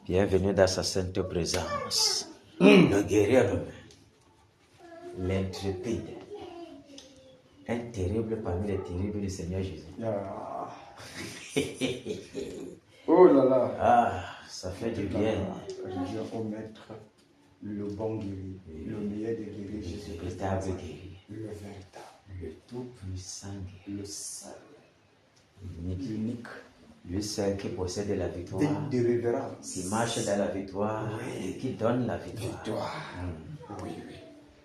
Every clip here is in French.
Bienvenue dans sa sainte présence. Le guerrier romain, l'intrépide, un terrible parmi les terribles du Seigneur Jésus. Oh là là. Ah, ça fait du bien. Reviens au maître, le bon guerrier, le meilleur des guerriers, Le Jésus-Christ. véritable guerrier, Le véritable, le tout-puissant guerrier, le seul, l'unique, lui seul qui possède la victoire, digne de révérence, qui marche dans la victoire et qui donne la victoire. Oui, oui.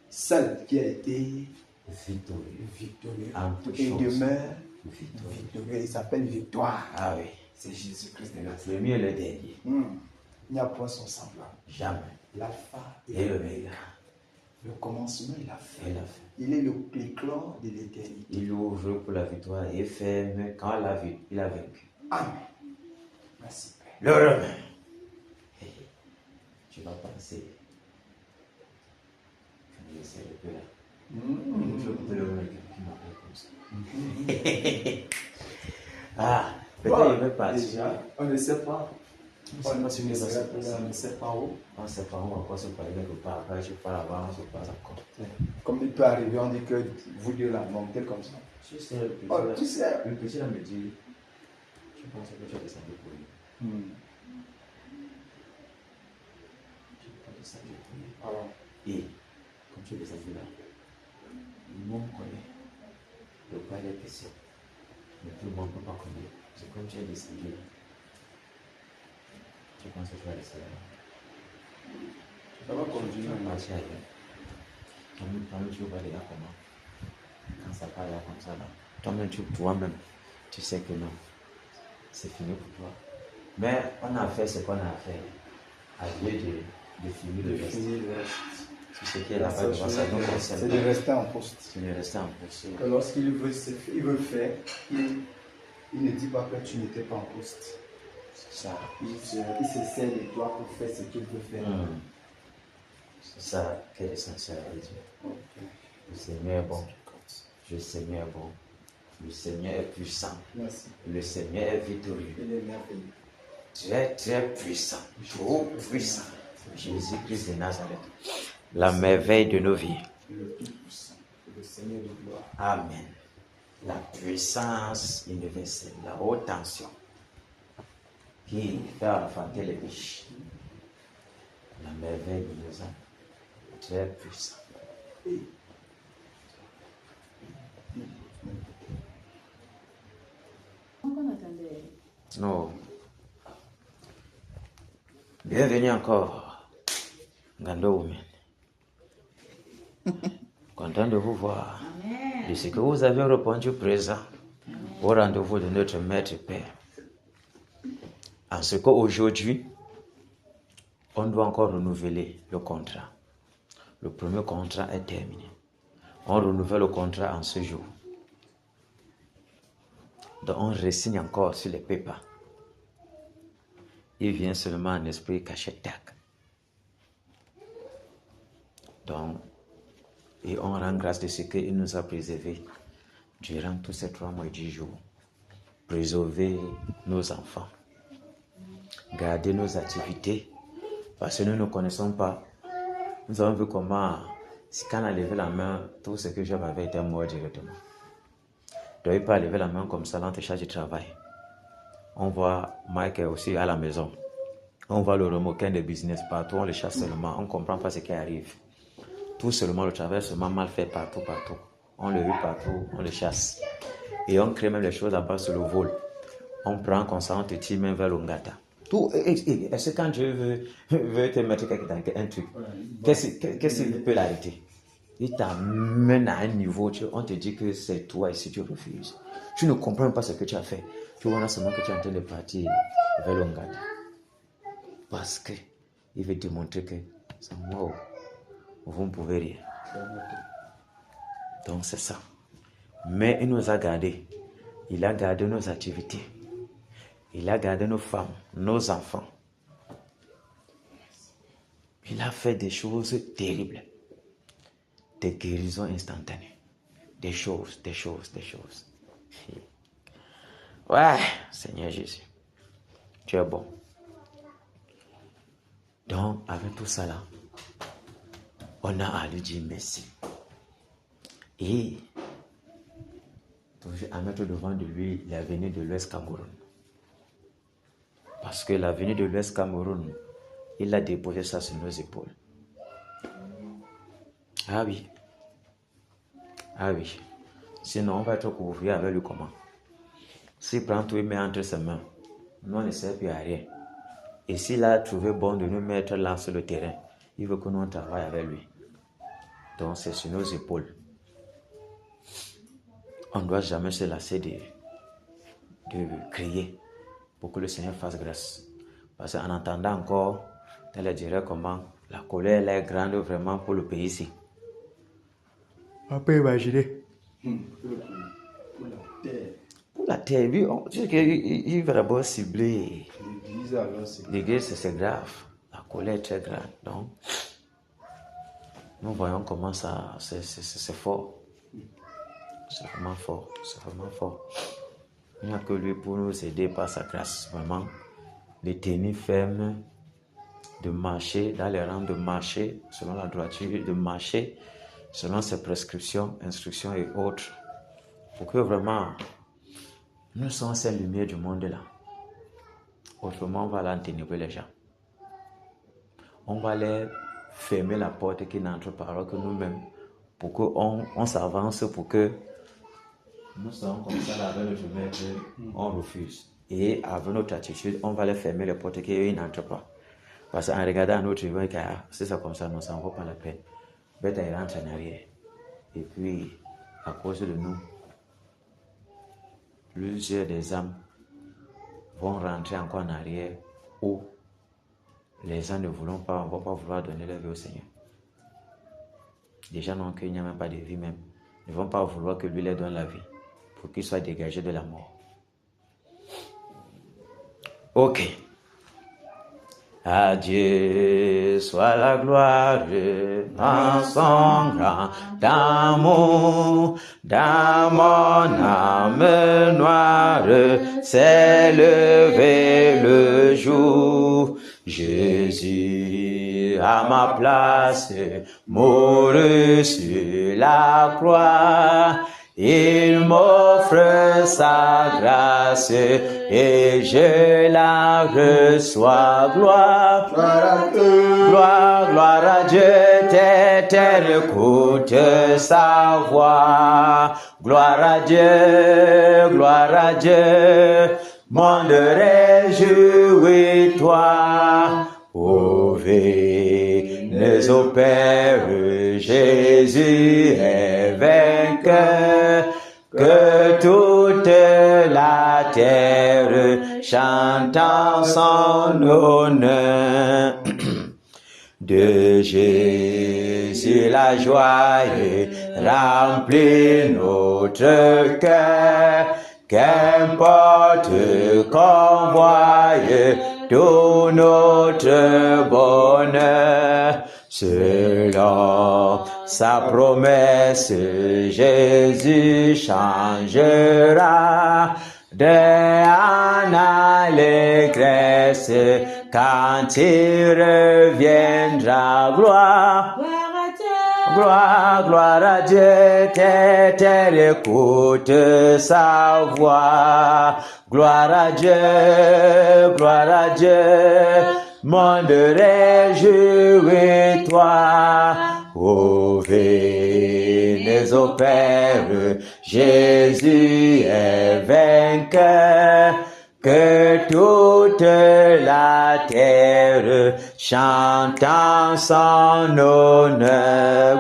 Seul qui a été Victorieux en toutes et choses. demeure Victorieux. victorieux. Il s'appelle victoire. Ah oui, C'est Jésus-Christ de le Nazareth. premier et le dernier. Il n'y a point son semblable. Jamais. L'alpha Et l'oméga. le commencement et la fin. Et la fin. Il est le l'éclat de l'éternité. Il ouvre pour la victoire et ferme quand il a vaincu. Amen. Merci Père. Le Romain. Tu vas penser. Quand je sais le peu là. Je veux couper le Romain qui m'appelle comme ça. Ah, peut-être il veut partir. Déjà, on ne sait pas. On ne sait pas On ne sait pas où. On ne sait pas, on va encore se parler quelque part. Après, je parle avant, on se passe encore. Comme il peut arriver, on dit que vous deux là, montez comme ça. Tu sais, le petit, Oh, là, tu sais. le petit là me dit, je pense que tu as descendu pour lui. Tu as descendu pour lui. Alors, Et, comme tu es descendu là, le monde connaît le pas des questions. Mais tout le monde ne peut pas connaître. C'est comme tu es descendu là. Tu penses que tu vas rester là. ça va continuer. Tu vas partir ailleurs. Toi-même, tu vois les gars comment. Quand ça part là comme ça là. Toi-même, tu sais que non. C'est fini pour toi. Mais on a fait ce qu'on a fait. À lieu de finir le reste. Tout ce qui est là-bas devant ça nous concerne. C'est de rester en poste. C'est de rester en poste. Que lorsqu'il veut, il veut faire, il ne dit pas que tu n'étais pas en poste. C'est ça. Il se sert de toi pour faire ce qu'il veut faire. C'est ça qui est l'essentiel de Dieu. Ok. Le Seigneur est bon. Le Seigneur est bon. Le Seigneur est puissant. Merci. Le Seigneur est victorieux. Il est merveilleux. Très, très puissant. Trop puissant. Jésus-Christ de Nazareth. La merveille de nos vies. Le Tout-Puissant. Le Seigneur de gloire. Amen. La puissance universelle, la haute tension qui fait enfanter les biches. La merveille de nos âmes. Très puissant. Non. Bienvenue encore, Ngando Women. Content de vous voir. De ce que vous avez répondu présent au rendez-vous de notre Maître Père. En ce qu'aujourd'hui, on doit encore renouveler le contrat. Le premier contrat est terminé. On renouvelle le contrat en ce jour. Donc on resigne encore sur les papiers. Il vient seulement en esprit caché tac. Donc, et on rend grâce de ce qu'il nous a préservés durant tous ces 3 mois et 10 jours. Préserver nos enfants. Garder nos activités. Parce que nous ne connaissons pas. Nous avons vu comment, quand on a levé la main, tout ce que j'avais avait été mort directement. Donc, il peut lever la main comme ça dans tes charges de travail. On voit Mike aussi à la maison. On voit le remoquin de business partout, on le chasse seulement. On ne comprend pas ce qui arrive. Tout seulement, le travail seulement mal fait partout. On le vit partout, on le chasse. Et on crée même les choses à bas sur le vol. On prend comme ça, on te tire même vers l'Ongata. Tout, est-ce que quand Dieu veut te mettre dans un truc, qu'est-ce qu'il peut l'arrêter? Il t'amène à un niveau, on te dit que c'est toi et si tu refuses. Tu ne comprends pas ce que tu as fait. Tu vois seulement que tu es en train de partir vers l'Ongata. Parce qu'il veut démontrer que c'est moi, vous ne pouvez rien. Donc c'est ça. Mais il nous a gardés. Il a gardé nos activités. Il a gardé nos femmes, nos enfants. Il a fait des choses terribles. Des guérisons instantanées. Des choses. Ouais, Seigneur Jésus, tu es bon. Donc, avec tout ça là, on a à lui dire merci. Et toujours à mettre devant de lui l'avenir de l'Ouest Cameroun. Parce que l'avenir de l'Ouest Cameroun, il a déposé ça sur nos épaules. Ah oui. Ah oui. Sinon, on va être couvert avec le comment. S'il prend tout et met entre ses mains, nous on ne sert plus à rien. Et s'il a trouvé bon de nous mettre là sur le terrain, il veut que nous travaillions avec lui. Donc c'est sur nos épaules. On ne doit jamais se lasser de crier pour que le Seigneur fasse grâce. Parce qu'en entendant encore, elle a dirait comment la colère est grande vraiment pour le pays ici. On peut imaginer. Pour la terre. Pour la terre, oui, il va d'abord cibler. L'église alors c'est L'église, c'est grave. La colère est très grande. Donc, nous voyons comment ça, c'est fort. C'est vraiment fort. C'est vraiment fort. Il n'y a que lui pour nous aider par sa grâce. Vraiment, de tenir ferme, de marcher dans les rangs, de marcher selon la droiture, de marcher selon ses prescriptions, instructions et autres. Pour que vraiment, nous sommes ces lumières du monde là. Autrement, on va aller enténébrer les gens. On va les fermer la porte qui n'entre pas, alors que nous-mêmes, pour qu'on s'avance, pour que nous sommes comme ça avec notre maître, on refuse. Et avec notre attitude, on va les fermer les portes qui n'entrent pas. Parce qu'en regardant notre niveau, si c'est comme ça, non, ça ne vaut pas la peine. Bête, il rentre en arrière. Et puis, à cause de nous, plusieurs des âmes vont rentrer encore en arrière où les gens ne vont pas vouloir donner leur vie au Seigneur. Les gens n'ont qu'il n'y a même pas de vie même. Ils ne vont pas vouloir que lui leur donne la vie pour qu'il soit dégagé de la mort. Ok. À Dieu soit la gloire dans son grand amour, dans mon âme noire s'est levé le jour. Jésus à ma place mourut sur la croix. Il m'offre sa grâce et je la reçois. Gloire, gloire à Dieu, terre écoute sa voix. Gloire à Dieu, monde réjouis-toi. Ô vénez au Père, Jésus est vainqueur, que toute la terre chante en son honneur. De Jésus la joie remplit notre cœur, qu'importe qu'on voie tout notre bonheur. Selon sa promesse, Jésus changera en allégresse quand il reviendra. Gloire à Dieu, terre écoute sa voix. Gloire à Dieu, monde réjouis-toi. Ô venez au Père, Jésus est vainqueur, que toute la terre chante en son honneur.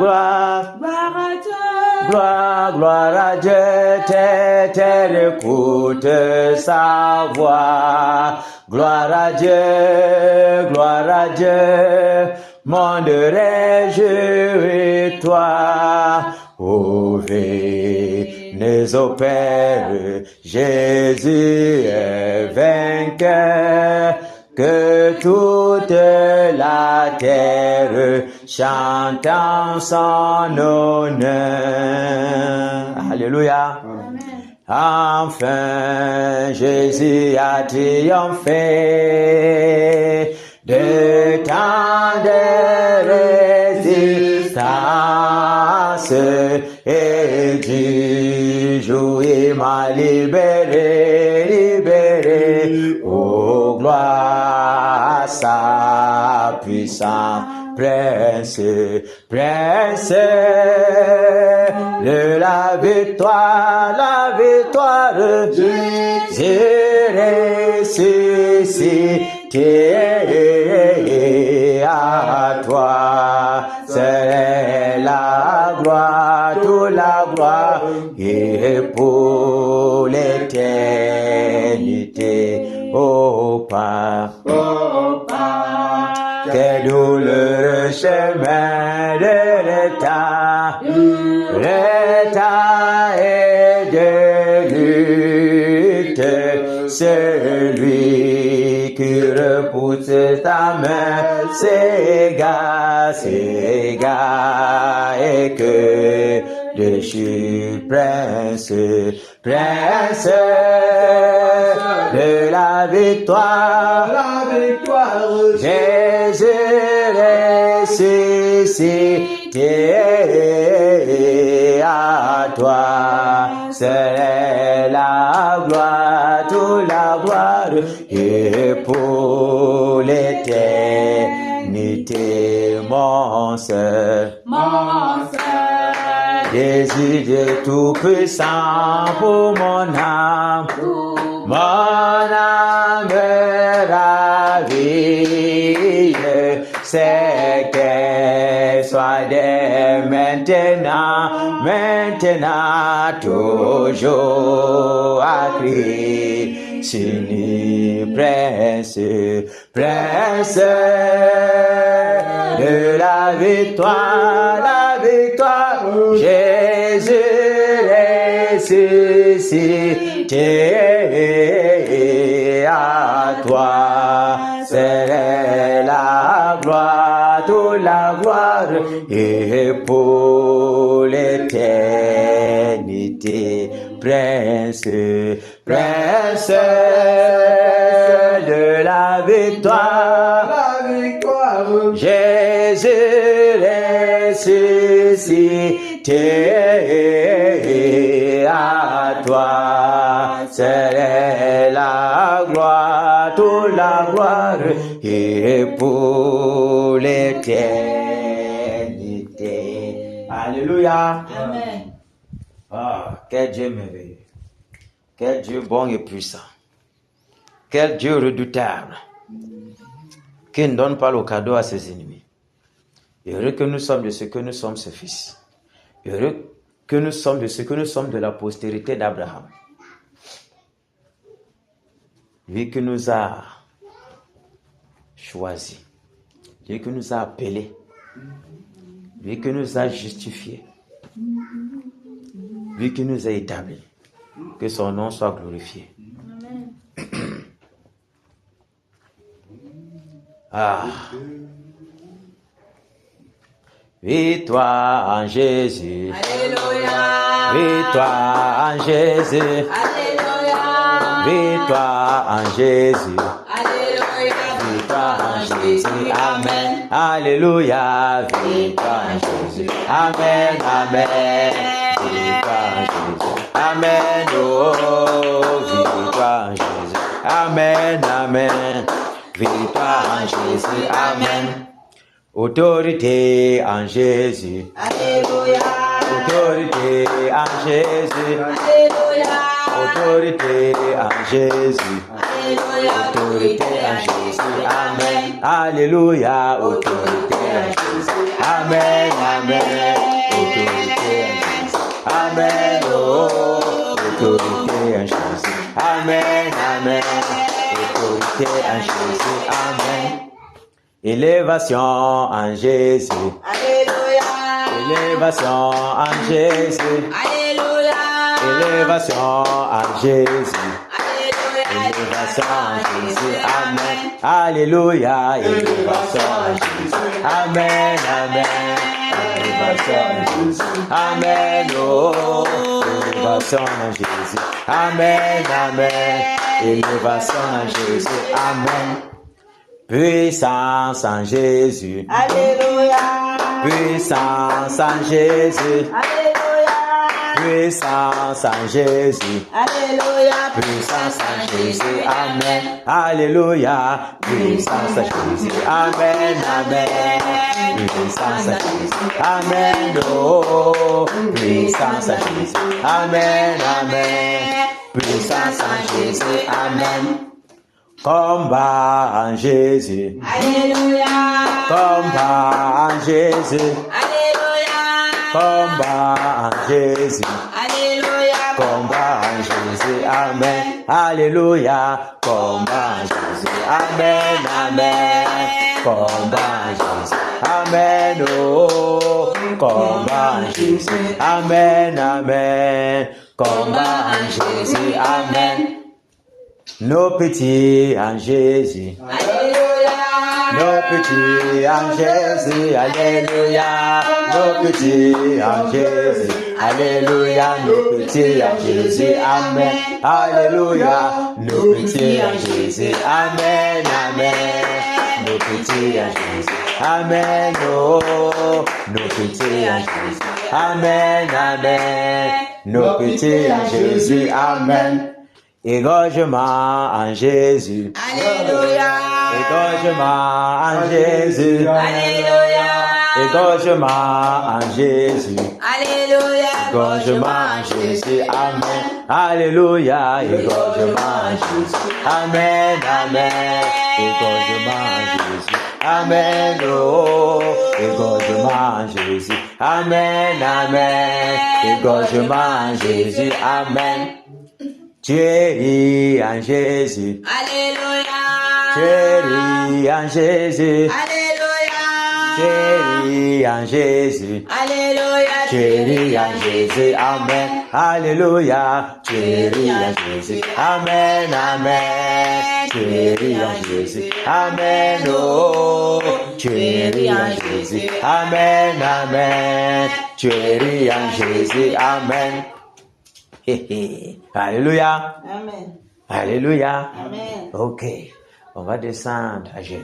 Gloire à Dieu, terre écoute sa voix. Gloire à Dieu, monde réjouis-toi. Ô venez au Père, Jésus est vainqueur, que toute la terre chante en son honneur. Alléluia. Amen. Enfin, Jésus a triomphé de tant m'a libéré, libéré. Oh, gloire à sa puissance. Prince, prince de la victoire, Jésus ressuscité, à toi c'est la gloire, toute la gloire, et pour l'éternité, ô Père, quel douloureux chemin de l'état et de lutte, celui qui repousse ta main s'égare, et que déchu prince, prince de la victoire, Jésus ressuscité, à toi c'est la gloire, toute la gloire, et pour l'éternité, mon Seigneur. Jésus est tout puissant pour mon âme, ravie, c'est qu'elle soit dès maintenant, toujours à Christ, prince, prince de la victoire, Jésus ressuscité, à toi c'est la gloire, toute la gloire, et pour l'éternité, prince, prince de la victoire, Jésus ressuscité, à toi c'est la gloire, toute la gloire, et pour l'éternité. Alléluia. Amen. Ah, quel Dieu merveilleux. Quel Dieu bon et puissant. Quel Dieu redoutable. Qui ne donne pas le cadeau à ses ennemis. Heureux que nous sommes de ce que nous sommes, ses fils. Heureux que nous sommes de ce que nous sommes, de la postérité d'Abraham. Lui qui nous a choisis, lui qui nous a appelés, lui qui nous a justifiés, lui qui nous a établis. Que son nom soit glorifié. Amen. Ah. Victoire en Jésus. Alléluia. Victoire en Jésus. Alléluia. Victoire en Jésus. Alléluia. Victoire en Jésus. Amen. Alléluia. Victoire en Jésus. Amen. Amen. Victoire en Jésus. Amen. Oh, victoire en Jésus. Amen. Amen. Victoire en Jésus. Amen. Autorité en Jésus. Alléluia. Autorité en Jésus. Alléluia. Autorité en Jésus. Alléluia. Autorité en Jésus. Amen. Alléluia. Autorité en Jésus. Amen. Amen. Autorité en Jésus. Amen. Oh, autorité en Jésus. Amen. Amen. Autorité en Jésus. Amen. Élévation en Jésus. Alléluia. Élévation en Jésus. Alléluia. Élévation en Jésus. Alléluia. Élévation en Jésus. Amen. Alléluia. Élévation en Jésus. Amen. Amen. Élévation en Jésus. Amen. Oh. Élévation en Jésus. Amen. Amen. Élévation en Jésus. Amen. Puissance en Jésus. Alléluia. Puissance en Jésus. Alléluia. Puissance en Jésus. Alléluia. Puissance en Jésus. Amen. Alléluia. Puissance en Jésus. Amen. Amen. Puissance en Jésus. Amen. Oh. Puissance en Jésus. Amen. Amen. Puissance en Jésus. Amen. Combat en Jésus. Alléluia. Combat en Jésus. Alléluia. Combat en Jésus. Alléluia. Combat en Jésus. Amen. Alléluia. Combat en Jésus. Amen. Amen. Combat en Jésus. Amen. Oh. Combat en Jésus. Amen. Amen. Combat en Jésus. Amen. Nos petits en Jésus. Alléluia. Nos petits en Jésus. Alléluia. Nos petits en Jésus. Alléluia. Nos petits en Jésus. Amen. Alléluia. Nos petits en Jésus. Amen. Amen. Nos petits en Jésus. Amen. Oh. Nos petits en Jésus. Amen. Amen. Nos petits en Jésus. Amen. Égorgement en Jésus. Alléluia. Égorgement en Jésus. Alléluia. Égorgement en Jésus. Alléluia. Égorgement en Jésus. Amen. Alléluia. Égorgement en Jésus. Amen. Amen. Égorgement en Jésus. Amen. Oh. Égorgement en Jésus. Amen. Amen. Égorgement en Jésus. Amen. Thierry en Jésus. Alléluia. Thierry en Jésus. Alléluia. Thierry en Jésus. Alléluia. Thierry en Jésus. Amen. Alléluia. Thierry en Jésus. Amen. Amen. Thierry en Jésus. Amen. Oh. Thierry en Jésus. Amen. Amen. Thierry en Jésus. Amen. Alléluia. Amen. Alléluia. Amen. Ok. On va descendre à genoux.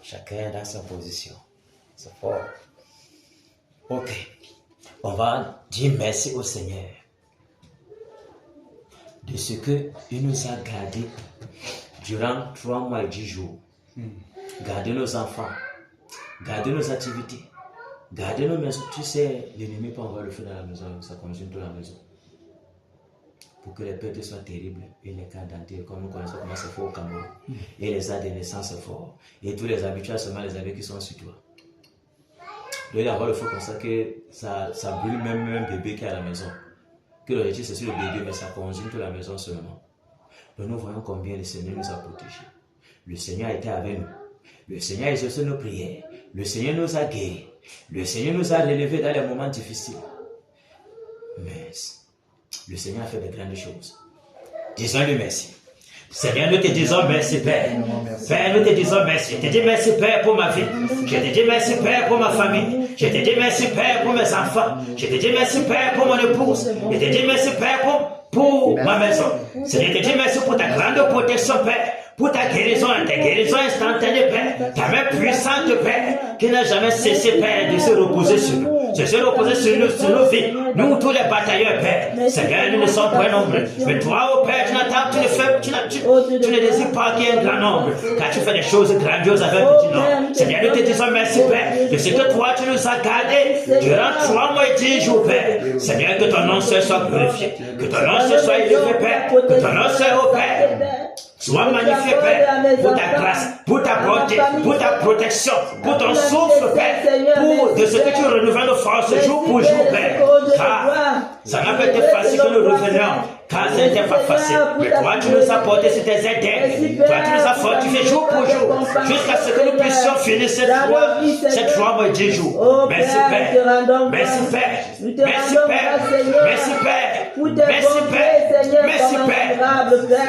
Chacun dans sa position. C'est fort. Ok. On va dire merci au Seigneur de ce qu'il nous a gardés durant 3 mois et 10 jours. Garder nos enfants, garder nos activités, garder nos maisons. Tu sais, l'ennemi peut envoyer le feu dans la maison, ça consume toute la maison. Pour que les pertes soient terribles et les cas dentaires, comme nous connaissons comment c'est fort au Cameroun. Et les actes de naissance c'est fort. Et tous les habitués, seulement les habits qui sont sur toi. Il doit y avoir le feu comme ça que ça brûle même un bébé qui est à la maison. Que l'objectif c'est sur le bébé, mais ça consume toute la maison seulement. Donc nous voyons combien le Seigneur nous a protégés. Le Seigneur a été avec nous. Le Seigneur a exaucé nos prières. Le Seigneur nous a guéris. Le Seigneur nous a relevés dans les moments difficiles. Mais le Seigneur a fait de grandes choses. Disons-lui merci. Seigneur, nous te disons merci, Père. Père, nous te disons merci. Je te dis merci, Père, pour ma vie. Je te dis merci, Père, pour ma famille. Je te dis merci, Père, pour mes enfants. Je te dis merci, Père, pour mon épouse. Je te dis merci, Père, pour ma maison. Seigneur, je te dis merci pour ta grande protection, Père. Pour ta guérison instantanée, Père. Ta main puissante, Père, qui n'a jamais cessé, Père, de se reposer sur nous. De se reposer sur nos vies. Nous, tous les batailleurs, Père. Seigneur, nous ne sommes pas nombreux. Mais toi, oh Père, tu ne désires pas qu'il y ait un grand nombre. Car tu fais des choses grandioses avec un petit nombre. Seigneur, nous te disons merci, Père, de ce que toi, tu nous as gardés durant 3 mois et 10 jours, Père. Seigneur, que ton nom seul soit glorifié. Que ton nom seul soit élevé, Père. Que ton nom seul, oh Père, sois magnifié, Père, pour ta grâce, pour ta bonté, pour ta protection, pour ton souffle, Père, pour de ce que tu renouvelles nos forces jour pour jour, Père. Car ça n'a pas été facile que nous revenions Car ce n'était pas facile. Mais toi, tu nous as porté sur tes aides. Toi, tu nous as fortifiés jour pour jour. Jusqu'à ce que nous puissions finir cette 3 mois et 10 jours. Merci Père. Merci Père. Merci Père. Merci Père. Merci Père. Merci Père.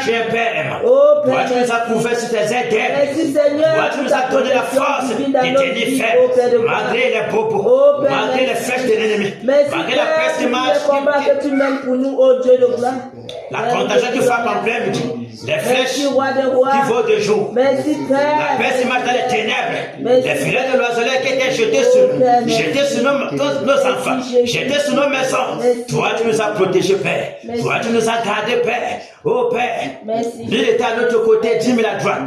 Tu es Père. Toi, tu nous as couvert sur tes aides. Toi, tu nous as donné la force de tenir ferme. Malgré les bobos. Malgré les flèches de l'ennemi. Malgré la peste qui marche. La contagion qui frappe en plein midi. Les flèches qui volent de jour. La peste qui marche dans les ténèbres. Les filets de l'oiseleur qui étaient jetés sur nous. Jetés sur nos enfants. Jetés sur nos maisons. Toi, tu nous as protégés, Père. Toi, tu nous as gardés, Père. Oh Père, l'île était à notre côté, 10 000 à droite.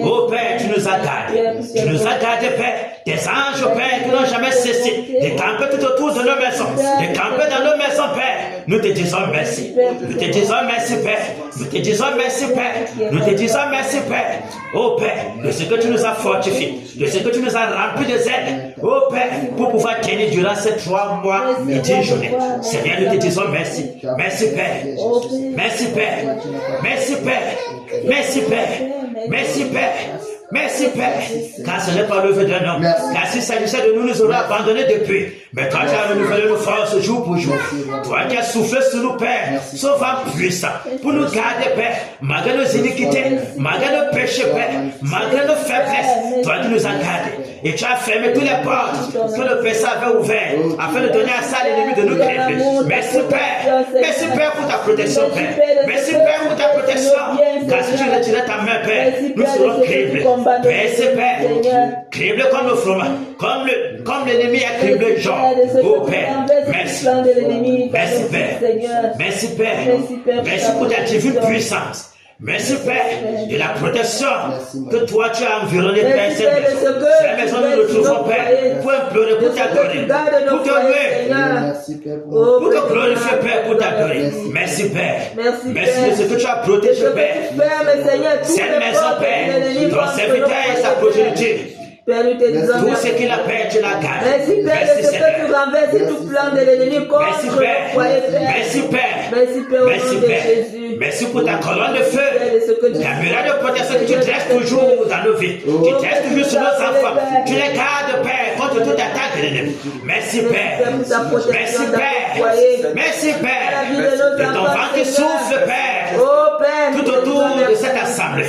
Oh Père, tu nous as gardés. Tu nous as gardés, Père. Des anges, Père, qui n'ont jamais cessé de camper tout autour de nos maisons. De camper dans nos maisons, Père. Nous te disons merci. Nous te disons merci, Père. Nous te disons merci, Père. Nous te disons merci, Père. Oh Père, de ce que tu nous as fortifiés. De ce que tu nous as remplis de aides. Oh Père, pour pouvoir tenir durant ces 3 mois et 10 journées. Seigneur, nous te disons merci. Merci, Père. Merci, Père. Merci Père, merci Père, merci Père, merci Père, car ce n'est pas l'œuvre d'un homme, car s'il s'agissait de nous, nous aurions abandonné depuis. Mais toi, tu as renouvelé nos forces jour pour jour. Toi, tu as soufflé sur nous, Père, sauf un puissant, pour nous garder, Père, malgré nos iniquités, malgré nos péchés, Père, malgré nos faiblesses. Toi, tu nous as gardés. Et tu as fermé toutes les portes que le péché avait ouvertes, afin de donner à ça l'ennemi de nous crèver. Merci, Père. Merci, Père, pour ta protection, Père. Merci, Père, pour ta protection. Car si tu retirais ta main, Père, nous serons criblés. Merci, Père. Criblés comme le fromage, comme l'ennemi a criblé Jean. Oh Père, merci. Merci Père. Merci Père. Merci pour ta divine puissance. Merci Père de la protection que toi tu as environné Père cette maison nous nous trouvons Père pour implorer, pour t'adorer, pour te louer, pour te glorifier Père, pour t'adorer. Merci Père. Merci de ce que tu as protégé Père. Cette maison Père, ton serviteur et sa progéniture. Tout ce qu'il a perdu, tu l'as gardé. Merci Père, de ce que tu renverses tout plan de l'ennemi contre le foyer, Père. Merci Père. Merci Père, au nom de Jésus. Merci pour ta colonne de feu. La muraille de protection que tu dresses toujours dans nos vies. Tu dresses toujours sur nos enfants. Tu les gardes, Père, contre toute attaque de l'ennemi. Merci Père. Merci Père. Merci Père. De ton vent qui souffle, Père, tout autour de cette assemblée.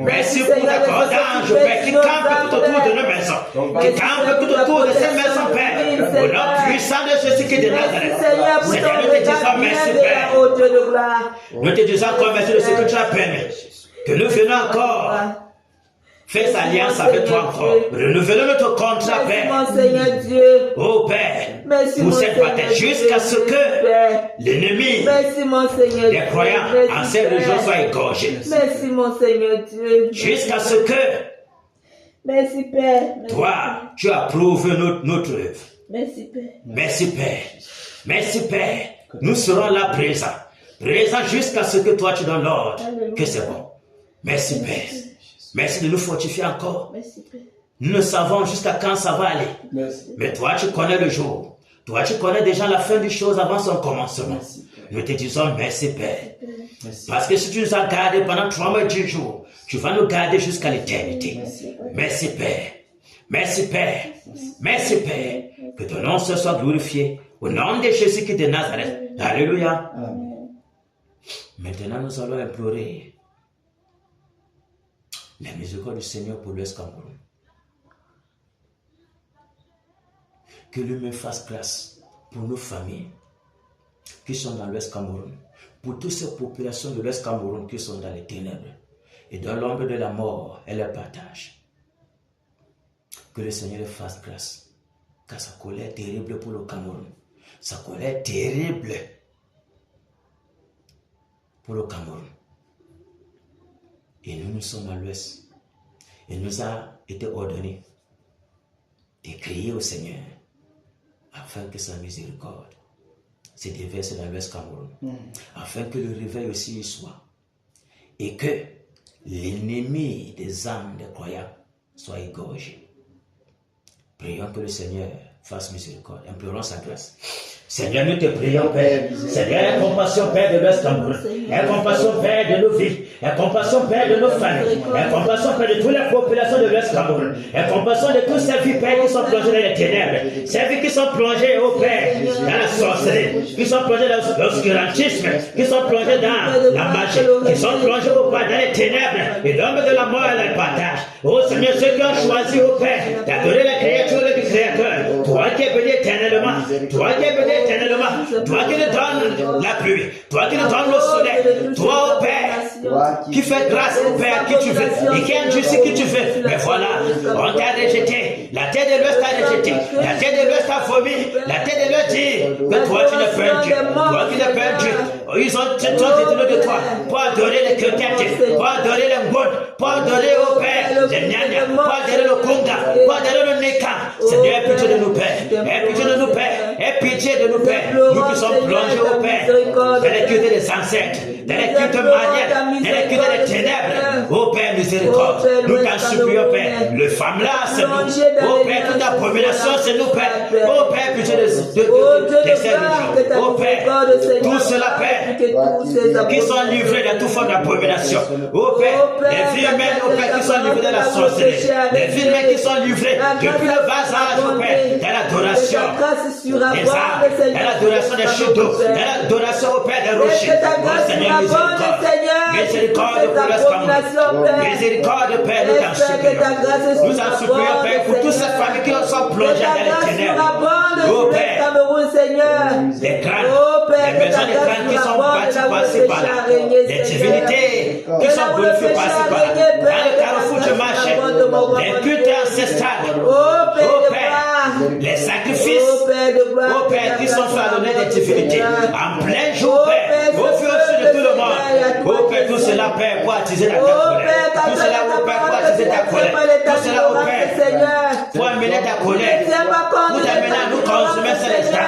Merci pour ta colonne d'ange, Père, qui campe tout autour de nos maisons. Qui campe tout autour de cette maison, Père. Au nom puissant de Jésus-Christ de Nazareth. Seigneur, nous te disons merci, Père. Nous te disons encore merci de ce que tu as permis. Que nous venons encore faire cette alliance avec toi encore. Renouveler notre contrat, Père. Merci, mon Seigneur Dieu. Oh Père, Merci, pour mon cette Seigneur bataille, Dieu. jusqu'à ce que l'ennemi, Merci, mon Seigneur les croyants Dieu. en ces régions soient égorgés. Merci, mon Seigneur Dieu. Jusqu'à ce que Merci, Père. Merci. toi, tu approuves notre œuvre. Merci, Père. Merci Père. Merci Père. Nous serons là présents. Présents jusqu'à ce que toi tu donnes l'ordre. Que c'est bon. Merci Père. Merci de nous fortifier encore. Merci, Père. Nous ne savons jusqu'à quand ça va aller. Merci. Mais toi tu connais le jour. Toi tu connais déjà la fin des choses avant son commencement. Nous te disons merci Père. Merci. Parce que si tu nous as gardés pendant 3 mois et 10 jours, tu vas nous garder jusqu'à l'éternité. Merci Père. Merci Père. Merci Père. Que ton nom se soit glorifié. Au nom de Jésus-Christ de Nazareth. Alléluia. Amen. Maintenant, nous allons implorer la miséricorde du Seigneur pour l'Ouest Cameroun. Que lui me fasse grâce pour nos familles qui sont dans l'Ouest Cameroun, pour toutes ces populations de l'Ouest Cameroun qui sont dans les ténèbres et dans l'ombre de la mort, elle les partage. Que le Seigneur lui fasse grâce, car sa colère est terrible pour le Cameroun. Sa colère est terrible pour le Cameroun. Et nous sommes à l'ouest. Il nous a été ordonné de crier au Seigneur afin que sa miséricorde se déverse dans l'ouest Cameroun. Afin que le réveil aussi y soit. Et que l'ennemi des âmes des croyants soit égorgé. Prions que le Seigneur fasse miséricorde. Implorons sa grâce. Seigneur, nous te prions, Père. Seigneur, aie compassion, Père, de l'Ouest Cameroun. Aie compassion, Père, de nos vies. Aie compassion, Père, de nos familles. Aie compassion, Père, de toute la population de l'Ouest Cameroun. Aie compassion de tous ces vies, Père, qui sont plongées dans les ténèbres. Ces vies qui sont plongées, oh Père, dans la sorcellerie, qui sont plongées dans l'obscurantisme, qui sont plongées dans la magie, qui sont plongées, oh Père, dans les ténèbres. Et l'homme de la mort, elle partage. Oh Seigneur, ceux qui ont choisi, oh Père, d'adorer la créature du Créateur. Toi qui es béni éternellement. Toi qui es béni éternellement, toi qui nous donnes la pluie, toi qui nous donnes le soleil, toi, oh Père, qui fait grâce au Père qui tu veux et qui endurcit qui tu veux. Mais voilà, on t'a rejeté, la terre de l'Ouest t'a rejeté, la terre de l'Ouest t'a vomi, la terre de l'Ouest dit que toi tu n'es pas un Dieu, toi qui n'es pas un Dieu. Ils ont détourné de toi pour adorer les Ketete, pour adorer les Ngod, pour adorer au Père les Nyanya, pour adorer le Konga, pour adorer le Neka. Seigneur, aie pitié de nous, Père, aie pitié de nous, Père, aie pitié de nous, Père. Nous qui sommes plongés au Père dans les cultes des ancêtres, dans les cultes manières, dans les cultes des ténèbres. Ô Père miséricorde, nous t'en supplions, Père. Le femme-là, c'est nous. Ô Père, toute abomination, c'est nous, Père. Ô Père, pitié de ces religions. Ô Père, tout cela, Père, qui sont livrés dans toute forme d'abomination. Ô Père, les vies humaines, ô Père, qui sont livrées dans la sorcellerie. Les vies humaines qui sont livrées depuis le bas âge, ô Père, dans l'adoration des arts, dans l'adoration des chutes d'eau, dans l'adoration au Père des rochers. Oh Seigneur, miséricorde. Miséricorde pour l'escamot. Miséricorde, Père, nous t'en supplions. Nous t'en supplions, Père, pour toutes ces familles qui sont plongées dans les ténèbres. Oh Père, les crânes, les maisons des crânes qui sont bâties par-ci par-là, les divinités qui sont glorifiées par-ci par-là, dans le carrefour du marché, les cultes ancestrales. Oh Père, les sacrifices, oh Père, qui sont faits à l'honneur des divinités, en plein jour, Père, au fur et à mesure de tout le monde. Oh Père, tout cela, Père, pour attiser ta colère. Tout cela, oh Père, pour attiser ta colère. Tout cela, oh Père, pour amener ta colère. Pour t'amener à nous consumer célestin.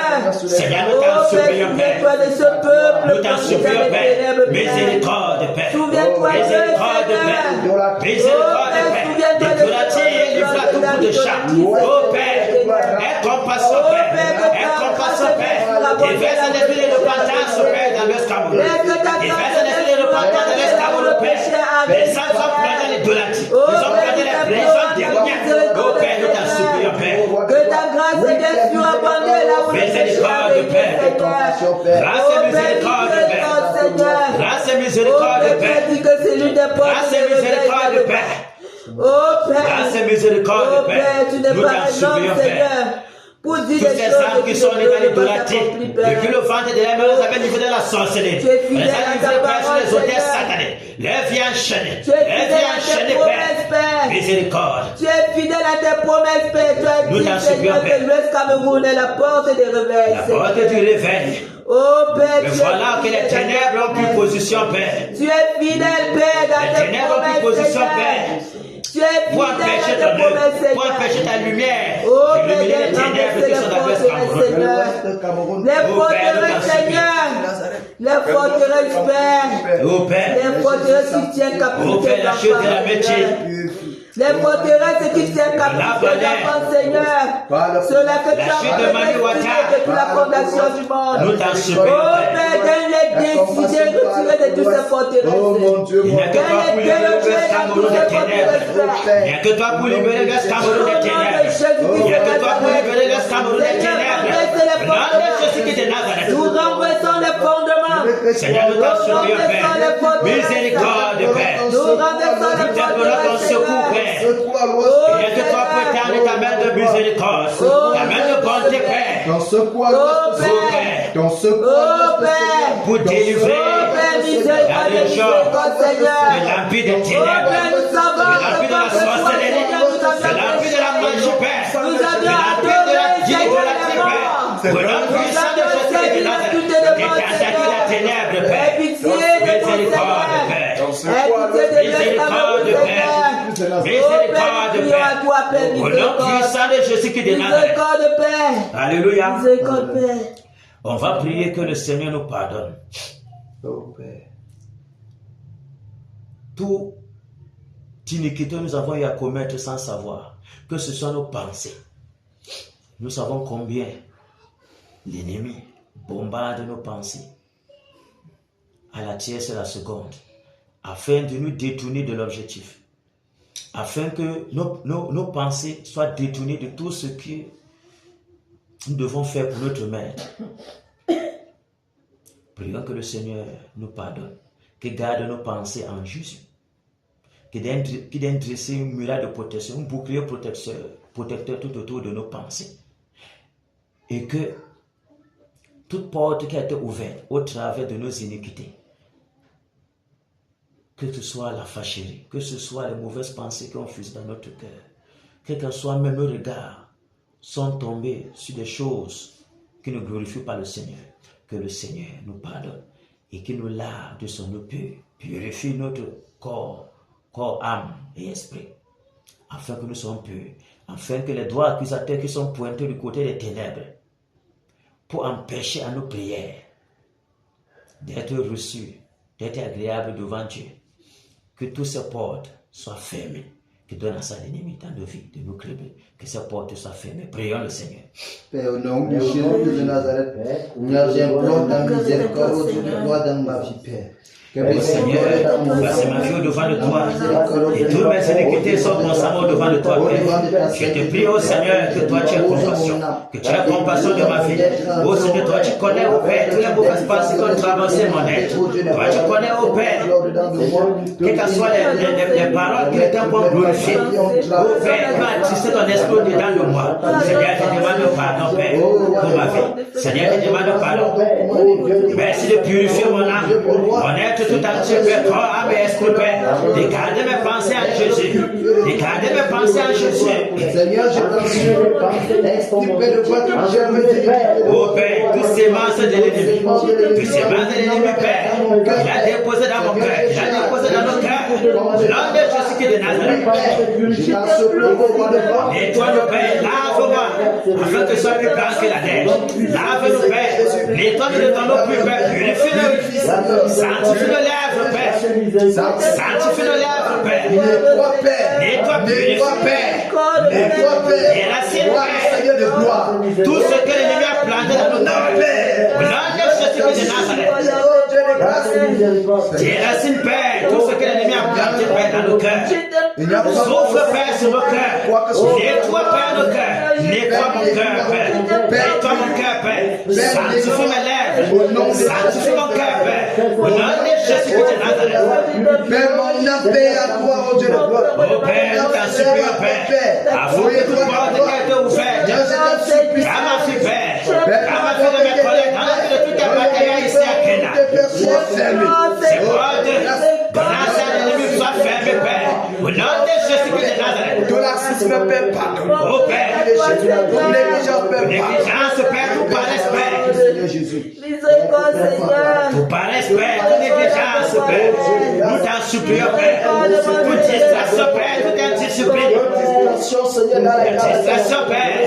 Seigneur, nous t'en supplions, Père. Nous t'en supplions, Père. Miséricorde, Père. Miséricorde, Père. Miséricorde, Père. Décorative, livre à tout bout de chat. Oh Père, aie compassion, Père. Aie compassion, Père. Déverse un esprit de repentance, Père, dans l'Ouest Cameroun. Déverse un esprit de repentance dans l'Ouest Cameroun, Père. Les gens sont plongés dans l'idolâtrie. Ils sont plongés dans les prisons démoniaques. Oh Père, nous t'en supplions, Père. Que ta grâce est bien sûr abondée là où miséricorde, Père. Grâce et miséricorde, Père. Grâce et miséricorde, Père. Grâce et miséricorde, Père. Oh Père, grâce et miséricorde, Père. Tu n'es pas un homme, Seigneur. Pour dire tous ces âmes qui sont nés dans l'idolâtrie, depuis le ventre de la mère, nous avons livré de la sorcellerie. On les a livrés, Père, sur les hôtels satanés. Les vies enchaînées. Les vies enchaînées, Père. Miséricorde. Tu es fidèle à tes promesses, Père. Tu as dit, Seigneur, que l'Ouest Cameroun est la porte des réveils. La porte du réveil. Oh Père, mais voilà que les ténèbres ont pris position, Père. Tu es fidèle, Père, dans tes promesses. Les ténèbres ont pris position, Père. Tu es pour empêcher ton œuvre, pour empêcher ta lumière, illuminer les ténèbres qui sont dans l'Ouest Cameroun. Les forteresses, Seigneur, les forteresses, Père, les forteresses qui tiennent captivité la chute de la métier. Les forteresses qui tiennent captivité d'enfants, Seigneur, cela que tu as prédestiné depuis la fondation du monde. Nous t'en supplions, oh Père, donne-les décider de tirer de toutes ces forteresses. Oh mon Dieu, il n'y a que toi pour libérer l'Ouest Cameroun des ténèbres. Il n'y a que toi pour libérer l'Ouest Cameroun des ténèbres. Il n'y a que toi pour libérer l'Ouest Cameroun des ténèbres. Nom de Jésus-Christ de Nazareth. Nous renversons les fondements. Seigneur, nous t'en supplions, Père. Miséricorde, Père. Nous renversons les fondements. Nous t'implorons ton secours, Père. Il n'y a que toi pour étendre ta main de miséricorde, ta main de bonté, Père. Dans ce quoi, dans ce pour délivrer la région de l'empire des ténèbres, de l'empire de la sorcellerie, de l'empire de la magie, Père, de l'empire de la idolâtrie, Père. Pour l'homme puissant de Jésus de Nazareth, qui t'attaque la ténèbre, Père. Miséricorde, Père. Miséricorde, Père. Miséricorde, Père. Au nom puissant de Jésus-Christ de Nazareth. Alléluia. Miséricorde, Père. On va prier que le Seigneur nous pardonne. Oh Père. Toute iniquité nous avons eu à commettre sans savoir, que ce soit nos pensées, Nous savons combien l'ennemi bombarde nos pensées à la tierce et la seconde, afin de nous détourner de l'objectif, afin que nos pensées soient détournées de tout ce que nous devons faire pour notre maître. Prions que le Seigneur nous pardonne, qu'il garde nos pensées en Jésus, qu'il ait dressé une muraille de protection, un bouclier protecteur tout autour de nos pensées, et que toute porte qui a été ouverte au travers de nos iniquités, que ce soit la fâcherie, que ce soit les mauvaises pensées qui ont fusé dans notre cœur, quel que soit même nos regards, sont tombés sur des choses qui ne glorifient pas le Seigneur. Que le Seigneur nous pardonne et qu'il nous lave de son eau pure, purifie notre corps, âme et esprit, afin que nous soyons purs, afin que les doigts accusateurs qui sont pointés du côté des ténèbres, pour empêcher à nos prières d'être reçues, d'être agréables devant Dieu, que toutes ces portes soient fermées, qui donne à ça l'ennemi dans nos vies, de nous crever, que ces portes soient fermées. Prions le Seigneur. Père, au nom de Jésus de Nazareth, j'implore ta miséricorde de toi dans ma vie, Père. Oh Seigneur, voici ma vie au-devant de toi, et toutes mes iniquités sont constamment au-devant de toi, Père. Je te prie, oh Seigneur, que toi tu aies compassion, que tu aies compassion de ma vie. Oh Seigneur, toi tu connais, oh Père, tous les mauvaises pensées qui ont traversé mon être. Toi tu connais, oh Père, quelles que soient les paroles qui n'étaient pas glorifiées. Oh Père, va attirer ton esprit dedans de moi. Seigneur, je demande pardon, Père, pour ma vie. Seigneur, je demande pardon. Merci de purifier mon âme, mon être tout entier, Père, corps, âme et esprit, Père. De garder mes pensées en Jésus. De garder mes pensées en Jésus. Seigneur, je t'en supplie, extirper de toi toute germe de oh Père, toutes ces semences de l'ennemi, toutes ces semences de l'ennemi, Père, il a déposé dans mon cœur, il a déposé dans nos cœurs, l'homme de Jésus qui est de Nazareth. Nettoie-nous, Père, lave-moi, afin que ce soit plus blanc que la neige. Lave-nous, Père, nettoie-nous de ton eau plus, Père, purifie-nous, sanctifie nos lèvres, Père, sanctifie nos lèvres, Père, nettoie, purifie, Père, déracine, Père, tout ce que l'ennemi a planté dans nos cœurs, au nom de Jésus de Nazareth, déracine, Père, tout ce que l'ennemi a planté, Père, dans nos cœurs, souffle, Père, sur nos cœurs, nettoie, Père, nos cœurs, nettoie mon cœur, Père, nettoie mon cœur, Père, sanctifie mes lèvres, sanctifie mon cœur, Père, au nom de Jésus de Nazareth. Père, mon appel à toi, oh Dieu de gloire. Oh Père, nous t'en supplions, Père, afin que toute porte qui a été ouverte, dans ma vie, Père, dans ma vie de mes collègues, dans la vie de tous tes matériels ici à Kenya, ces portes, grâce à l'ennemi, soient fermées, Père, au nom de Jésus de Nazareth. Tout laxisme, Père, pardon. Oh Père, Toute négligence, Père, négligence, Père, tout paresse, Père. Seigneur Jésus. Miséricorde, Seigneur. Tout paresse, Père, toute négligence, Père. Nous t'en supplions, Père. Toute distraction, Père, toute indiscipline. Distraction, Père.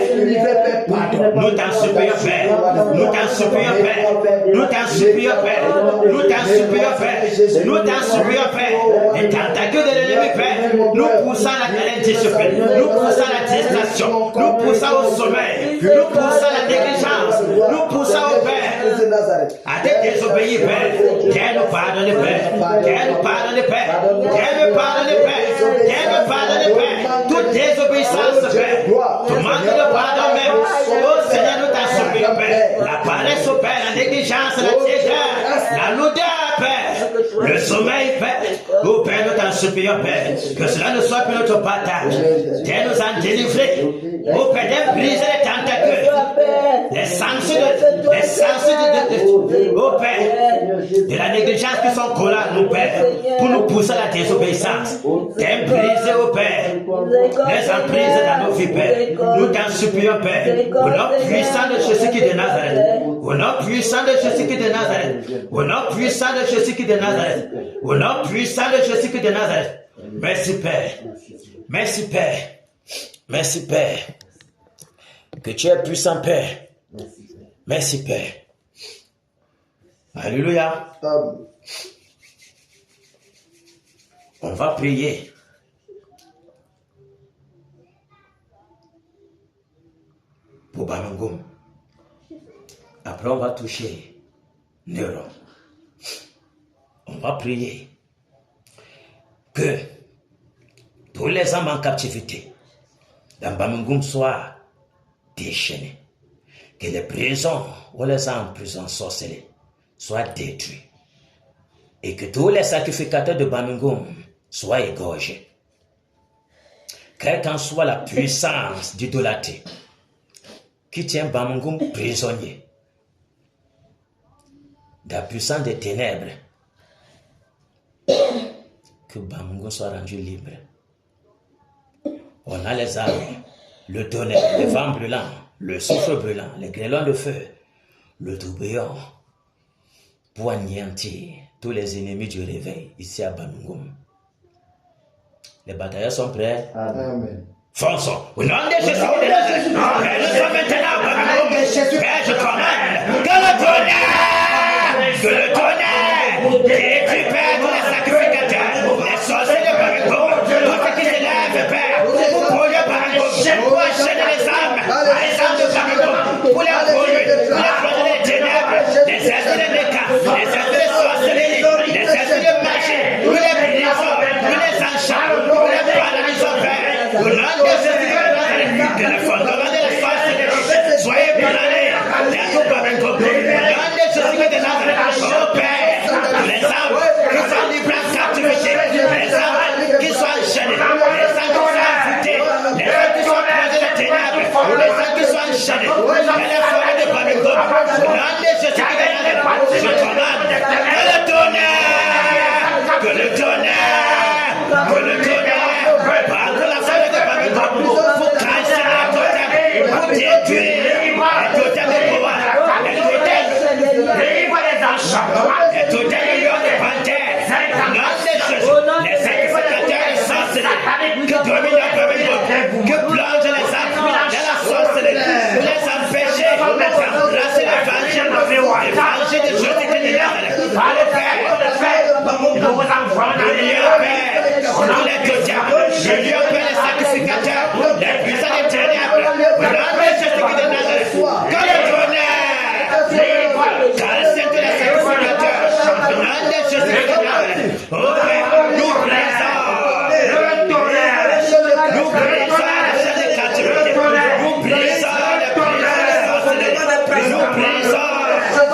Nous t'en supplions, Père. Nous t'en supplions, Père. Nous t'en supplions, Père. Nous t'en supplions, Père. Nous t'en supplions, Père. Les tentacules de l'ennemi, Père, nous poussons à l'indiscipline, nous poussons à la distraction, nous poussons au sommeil, nous poussons à la négligence, nous poussons au Père à te désobéir, Père. Qu'elle nous pardonne, Père. Qu'elle nous pardonne, Père. Qu'elle nous pardonne, Père. Qu'elle nous pardonne, Père. Toute désobéissance, Père. Tout manque de pardon, même. Oh Seigneur, nous t'en supplions, Père. La paresse, Père, la négligence, la tiédeur, la lourdeur, Père. Le sommeil, Père. Oh Père, nous t'en supplions, Père. Que cela ne soit plus notre partage. Qu'elle nous en délivrer. Oh Père, de briser les tentacules. Les sanctions oh Père, de la négligence qui sont collées à nous, Père, pour nous pousser à la désobéissance. Briser, oh Père, les emprises dans nos vies, Père. Nous t'en supplions, Père, au nom puissant de Jésus qui est de Nazareth. Au nom puissant de Jésus qui est de Nazareth. Au nom puissant de Jésus qui est de Nazareth. Au nom puissant de Jésus qui est de Nazareth. Merci, Père. Merci, Père. Merci, Père. Que tu es puissant, Père. Merci, Père. Alléluia. On va prier. pour Bamingum. Après, on va toucher Néron. On va prier que tous les hommes en captivité dans Bamingum soient déchaînés. Que les prisons où les hommes en prison sorcelés soient détruits. Et que tous les sacrificateurs de Bamingum soient égorgés. Quelle qu'en soit la puissance d'idolâtrie qui tient Bamingum prisonnier, la puissance des ténèbres, que Bamingum soit rendu libre. On a les armes, le tonnerre, les vents brûlants, le souffle brûlant, les grêlons de feu, le tourbillon, pour anéantir tous les ennemis du réveil ici à Bamingum. Les batailleurs sont prêts. Amen. Fonçons. Au nom de Jésus de Nazareth. Nous sommes maintenant à Bamingum. Père, je commande que le tonnerre détruit, Père, tous les sacrificateurs, les sorciers de Bamingum, tout ce qui s'élève, Père, pour le Bamingum, pour enchaîner les âmes de Bamingum, pour les conduire, pour les protéger des ténèbres, des esprits de Néka, des esprits de sorcellerie, des esprits de magie, tous les prisons, tous les enchants, tous les paralysons, Père. Au nom de Jésus de Nazareth, que le fondement de la sorcellerie soyez condamnés dans tout Bamingum. Au nom de Jésus de Nazareth, oh Père, les âmes qui sont libres en captivité, les âmes qui sont enchaînées, les âmes qui sont affûtées, les âmes qui sont croisées de ténèbres, les âmes qui sont enchaînées, et les forêts de Bamingum. Au nom de Jésus de Nazareth, je commande que le tonnerre, que le tonnerre, que le tonnerre, par la forêt de Bamingum, pour casser la totem, pour détruire les totems de pouvoir, les totems, les lions de panthères, les sacrificateurs et sorcelleries qui dominent à Bamingum, qui plongent les âmes dans la sorcellerie, pour les empêcher d'embrasser l'évangile de Jésus de Nazareth. Allez, Père, nous vous envoyons dans les lieux, Père, nous les totems, les lieux, Père, les sacrificateurs, les puissants des ténèbres, au nom de Jésus de Nazareth, que le tonnerre, cassez tous les sacrificateurs, au nom de Jésus de Nazareth, oh Père, nous brisons le tonnerre, nous brisons la chaîne de captivité, nous brisons les prisons de sorcellerie, nous brisons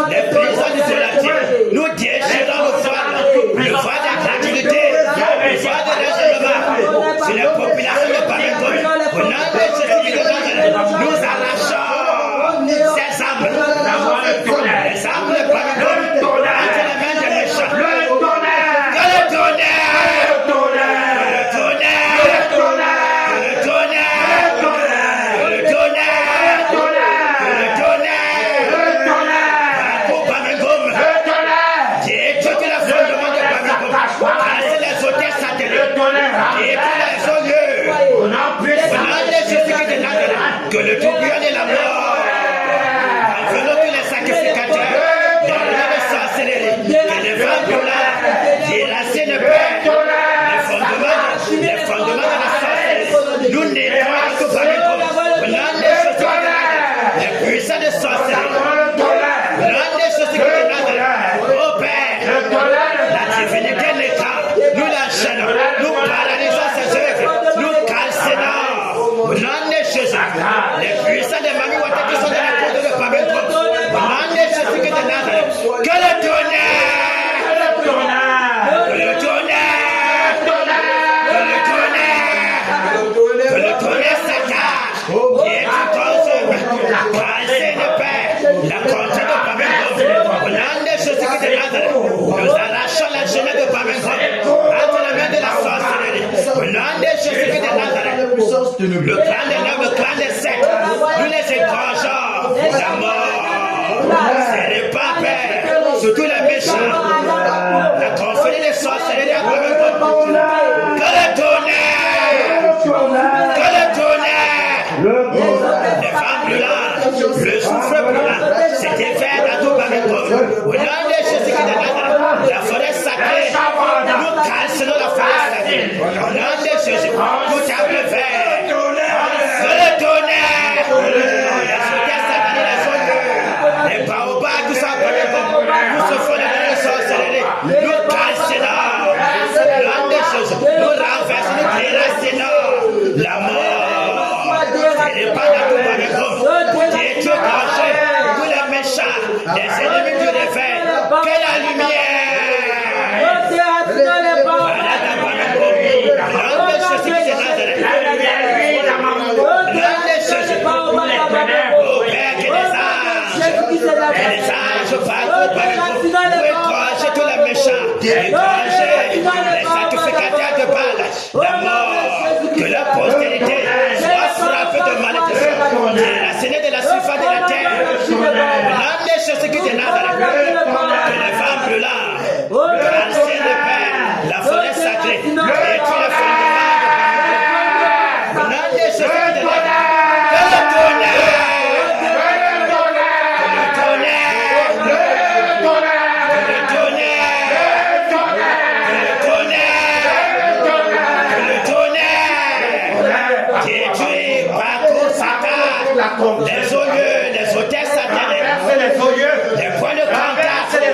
les prisons d'idolâtrie, nous déchirons le voile de gratuité, le voile de raisonnement sur les populations de Bamingum. Au nom de Jésus de Nazareth, nous arrachons ces âmes, les âmes de Bamingum, entre les mains des méchants. Que le pour Bamingum, détruire le fondement de Bamingum, casser les hôtels satellites, détruire les hauts lieux, au nom de Jésus de Nazareth, que le tourbillon de la mort enveloppe les sacrificateurs, les lieux de sorcellerie, que les vents brûlants déracent le Père, les fondements de la sorcellerie, nous nettoyons tout Bamingum, au nom de Jésus de Nazareth, les puissants de sorcellerie, au nom de Jésus de Nazareth, oh Père, la divinité Néka, nous l'enchaînons, nous paralysons ses œuvres, nous calcinons, au nom de Jésus, les puissants de Mami Wata qui sont dans la cour de Bamingum, au nom de Jésus de Nazareth, que le tonnerre, que le tonnerre, que le tonnerre s'attache, et tu consommes, calcine de Père, la comté de Bamingum, au nom de Jésus de Nazareth, nous arrachons la jeunesse de Bamingum, entre les mains de la sorcellerie, au nom de Jésus de Nazareth, le clan des nobles, le clan des sectes, nous les égorgeons, la mort, c'est pas Père, surtout les méchants, la confrérie des sorcelleries à Bamingum, que le tonnerre, les femmes brûlantes, le souffle brûlant, c'est défait dans tout Bamingum, au nom de Jésus de Nazareth, la forêt sacrée, nous calcinons la forêt sacrée, au nom de Jésus, tout a levé, que le tonnerre, précédent, la mort, et pas la tout par exemple, Dieu caché, tous les méchants, les ennemis du réveil, que la lumière, voilà la bonne l'homme de Jésus qui est Nazareth, l'homme de Jésus, au Père qui les anges partout par exemple, étranger tous les méchants, étranger, les sacrificateurs de Baal, la mort, que la postérité soit frappée de malédiction, déracinée de la surface de la terre, l'homme de Jésus qui est Nazareth, que les femmes brûlantes, l'ancien de Père, la forêt sacrée, et tous les fondements de l'homme de Jésus qui est Nazareth, que le tonnerre, les olieux, les hôtels sataniques, les points de contact, les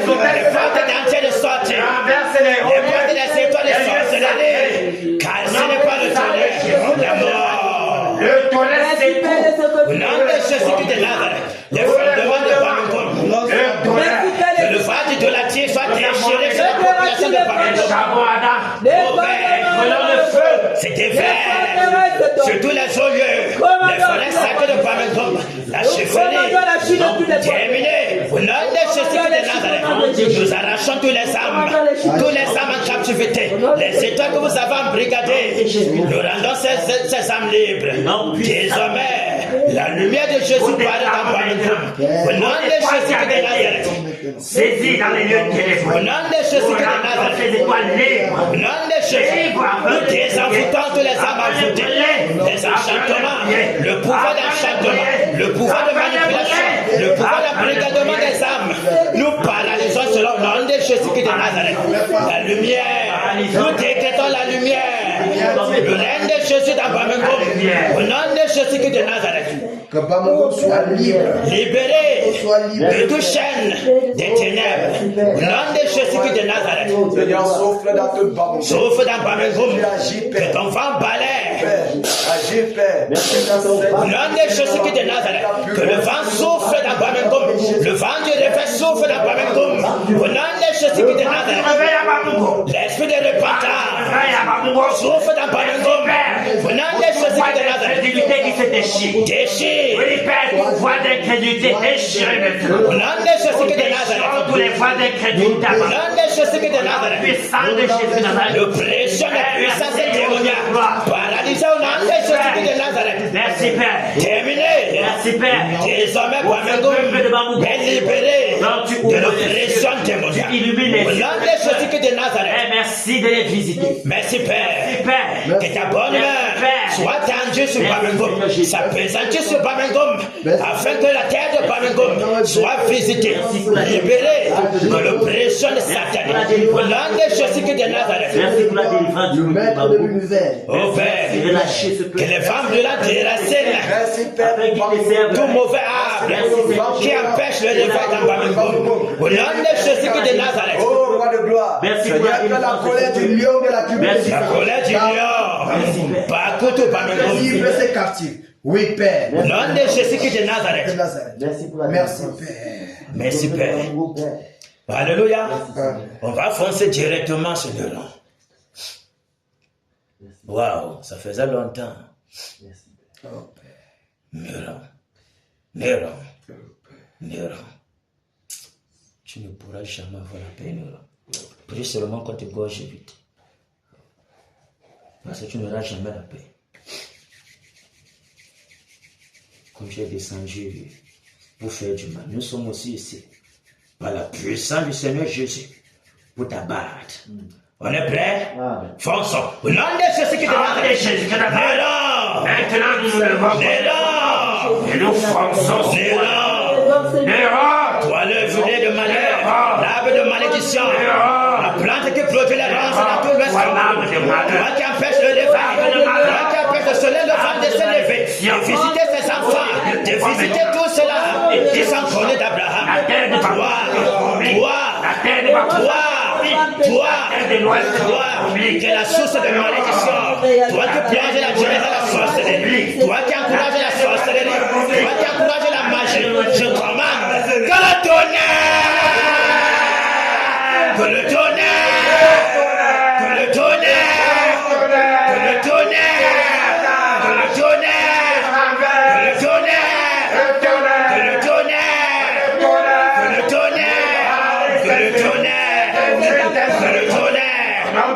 portes d'entrée de sortie, les portes des étoiles de sorcellerie, car ce n'est pas le tonnerre, la mort. Le tonnerre, c'est tout. Au nom de Jésus de Nazareth, les fondements de Bamingom, que le vase d'idolâtrie soit déchiré sur la population de Bamingom. C'est des vers, sur tous les olieux, les forêts sacrées de Bamingom, la chefferie, terminé. Au nom de Jésus de Nazareth, nous arrachons tous les âmes en captivité, les étoiles que vous avez embrigadées, nous rendons ces âmes libres. Désormais, la lumière de Jésus paraît dans Bamingom. Au nom de Jésus de Nazareth, saisis dans les lieux de téléphone. Au nom de Jésus de Nazareth, au nom de Jésus, nous désenvoûtons tous les âmes envoûtées, les enchantements, le pouvoir d'enchantement, le pouvoir de manipulation, le pouvoir d'embrigadement des âmes. Nous paralysons selon le nom de Jésus de Nazareth. La lumière, nous décrétons la lumière. Le règne de Jésus dans Bamingom. Au nom de Jésus de Nazareth. Que Bamingom soit libre. Libéré de toute chaîne des ténèbres. Au nom de Jésus de Nazareth. Seigneur, souffle dans tout Bamingom. Souffle dans Bamingom. Que ton vent balaie. Agis, Père. Au nom de Jésus de Nazareth. Que le vent souffle dans Bamingom. Le vent du réveil souffle dans Bamingom. Au nom de Jésus de Nazareth. L'esprit de repentance souffle dans Bamingom. Au nom de Jésus de Nazareth. Qui se déchire. Déchire. Oui, Père, toute voie d'incrédulité déchirée maintenant. Au nom de Jésus de Nazareth. Tous les voies d'incrédulité. Au nom de Jésus de Nazareth. Puissant de Jésus de Nazareth. L'oppression de la puissance démoniaque. Paralysé au nom de Jésus de Nazareth. Merci, Père. Terminé. Merci, Père. Désormais, Bamingom est libéré de l'oppression démoniaque. Au nom de Jésus de Nazareth. Merci de les visiter. Merci, Père. Père. Que ta bonne main soit tendue sur Bamingom, s'appesantisse sur Bamingom, afin que la terre de Bamingom soit visitée, libérée de l'oppression satanique. Au nom de Jésus de Nazareth. Merci pour la délivrance du Maître de l'univers. Au Père, que les femmes de la déracinent tout mauvais arbre qui empêche le réveil dans Bamingom. Au nom de Jésus de Nazareth. Oh, roi de gloire. Merci pour la colère du lion de la tribulation. La colère du lion, partout au Bamingom. Livre ses captifs. Oui, Père. Au nom de Jésus de Nazareth. Merci, Père. Merci, Père. Alléluia. On va foncer directement sur le rang. Waouh, ça faisait longtemps. Néron. Tu ne pourras jamais avoir la paix, Néron. Prie seulement qu'on te gorge vite. Parce que tu n'auras jamais la paix. Comme tu es descendu pour faire du mal, nous sommes aussi ici. Par la puissance du Seigneur Jésus, pour t'abattre. On est prêts? Fonçons. Au nom de Jésus qui te Néron! Maintenant, nous nous levons. Néron! Et nous fonçons. Néron! Toi, le violet de malheur, l'arbre de malédiction, la plante qui produit les ronces dans tout l'ouest. Toi qui empêche le réveil, toi qui empêche le soleil levant de se lever, de visiter ses enfants, de visiter tout cela, qui sont connus d'Abraham. Toi, toi, qui est la source de malédiction, toi qui plonges la jeunesse à la sorcellerie, toi qui encourages la sorcellerie, toi qui encourages la magie, je commande que le tonnerre, que le tonnerre, que le tonnerre, que le tonnerre, que le tonnerre, que le tonnerre, que le tonnerre, que le tonnerre, que le tonnerre, que le tonnerre,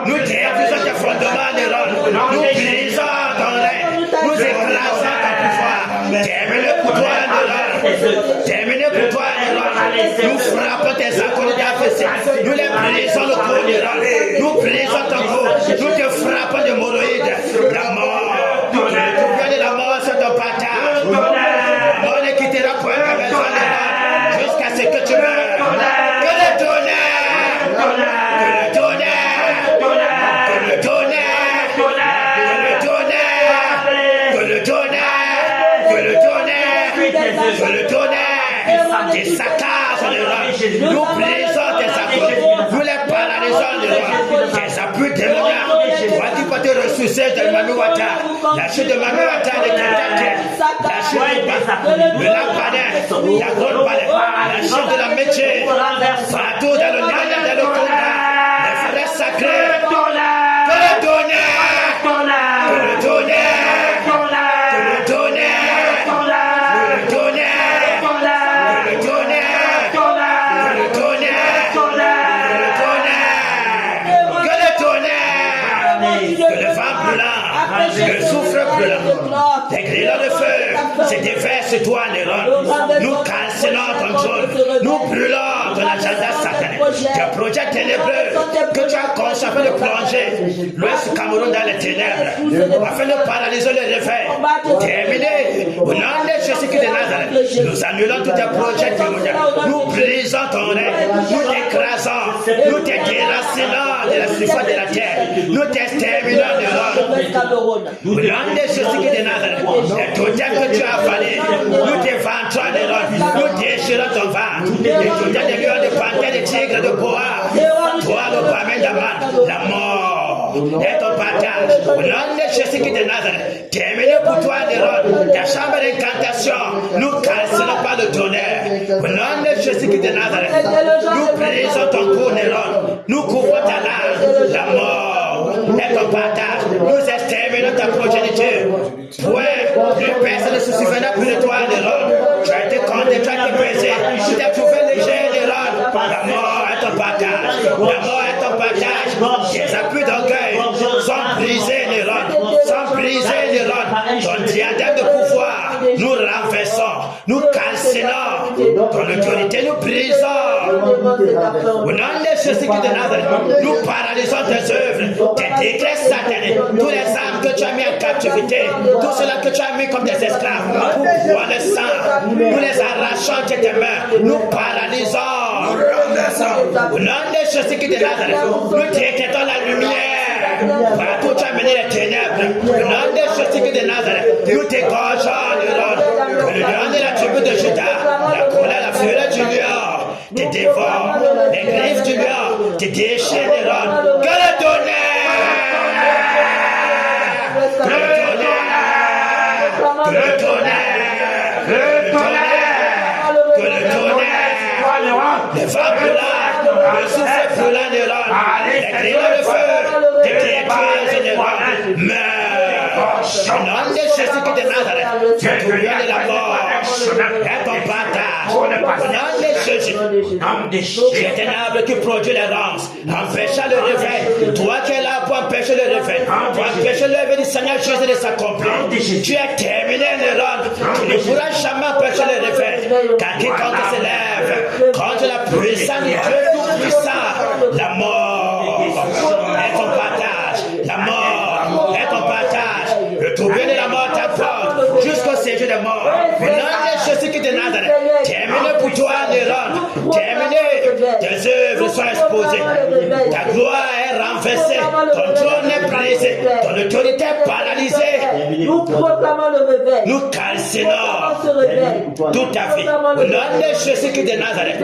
nous détruisons tes fondements de l'homme, nous brisons ton règne, nous écrasons ton pouvoir, terminé pour toi de l'homme, terminé pour toi de l'homme, nous frappons tes accords d'affaires, nous les brisons le corps de l'homme, nous brisons ton corps, nous te frappons de hémorroïdes, la mort, tu viens de la mort sur ton partage, la mort ne quittera point ta maison de l'homme, jusqu'à ce que tu meurs, que le tonnerre, que le tonnerre, que le tonnerre, que le tonnerre, que le tonnerre, que le tonnerre, que le tonnerre, des saccages de l'homme, nous brisons tes accords, nous les paralysons de l'homme, tes appuis démoniaques, toi qui peux te ressourcer de Manuata, la chute de Manuata, les contacts, la chute de la panette, la grande panette, la chute de la métier, partout dans le Nana, dans le combat, les frères sacrés, que le tonnerre, que le tonnerre, que le tonnerre, que le tonnerre, que le tonnerre, que le tonnerre, que le tonnerre, que le vent brûlant, le souffle brûlant, les grillons de feu se déversent sur toi, Néron. Nous cancellons ton trône, nous brûlons ton agenda satanique, tes projets ténébreux que tu as conçu afin de plonger l'Ouest du Cameroun dans les ténèbres, afin de paralyser le réveil. Terminé, au nom de Jésus-Christ de Nazareth, nous annulons tous tes projets démoniaques, nous brisons ton règne, nous t'écrasons, nous te déracinons de la surface de la terre, nous t'exterminons de l'homme. Au nom de Jésus-Christ de Nazareth, les totems que tu as avalés, nous t'éventrons de l'homme, nous déchirons ton ventre, les totems de lions, de panthères, de tigres, de bois, toi le parmi d'Aman, la mort est ton partage. Au nom de Jésus-Christ de Nazareth, terminé pour toi de l'homme, ta chambre d'incantation, nous cancellons pas le tonnerre. Au nom de Jésus-Christ de Nazareth, nous brisons ton cou, Néron, nous couvrons ta langue, la mort est ton partage, nous exterminons ta progéniture. Ouais, les personnes ne se souviennent plus de toi, Néron. Tu as été condamné, tu as été brisé, tu t'es trouvé léger, Néron. La mort est ton partage, la mort est ton partage. Tes appuis d'orgueil sont brisés, Néron, sont brisés, Néron. Ton diadème de pouvoir, nous renversons, nous cancellons, ton autorité, nous brisons. Au nom de Jésus-Christ de Nazareth, nous paralysons tes œuvres, tes décrets sataniques, tous les âmes que tu as mis en captivité, tout cela que tu as mis comme des esclaves, pour boire le sang, nous les arrachons de tes mains, nous paralysons. Au nom de Jésus-Christ de Nazareth, nous décrétons la lumière. Partout tu as mené les ténèbres. Au nom de Jésus-Christ de Nazareth, nous t'égorgeons le lion de la tribu de Juda, la colère, la fureur du lion, te dévore, les griffes du lion, te déchirent les ronds. Que le tonnerre, que le tonnerre, que le tonnerre, que le tonnerre, que le tonnerre, les vents brûlants, le souffle brûlant des ronds, les grillons de feu, te détruisent des ronds. Meurs, au nom de Jésus-Christ de Nazareth, tu es de la mort, et ton partage, au nom de Jésus, tu es un arbre qui produit les ronces, empêchant le réveil, toi qui es là pour empêcher le réveil, pour empêcher le réveil du Seigneur Jésus de s'accomplir, tu es terminé le ronde, tu ne pourras jamais empêcher le réveil, car quiconque se lève contre la puissance du Dieu tout-puissant, la mort est ton partage, la mort est ton partage, le tourbillon de la mort t'apporte jusqu'au séjour des morts. Au nom de Jésus-Christ de Nazareth, terminé pour toi, Néron, terminé, tes œuvres sont exposées, ta gloire est renversée, ton trône est brisé, ton autorité est paralysée. Nous proclamons le réveil. Nous cancellons toute ta vie. Au nom de Jésus-Christ de Nazareth.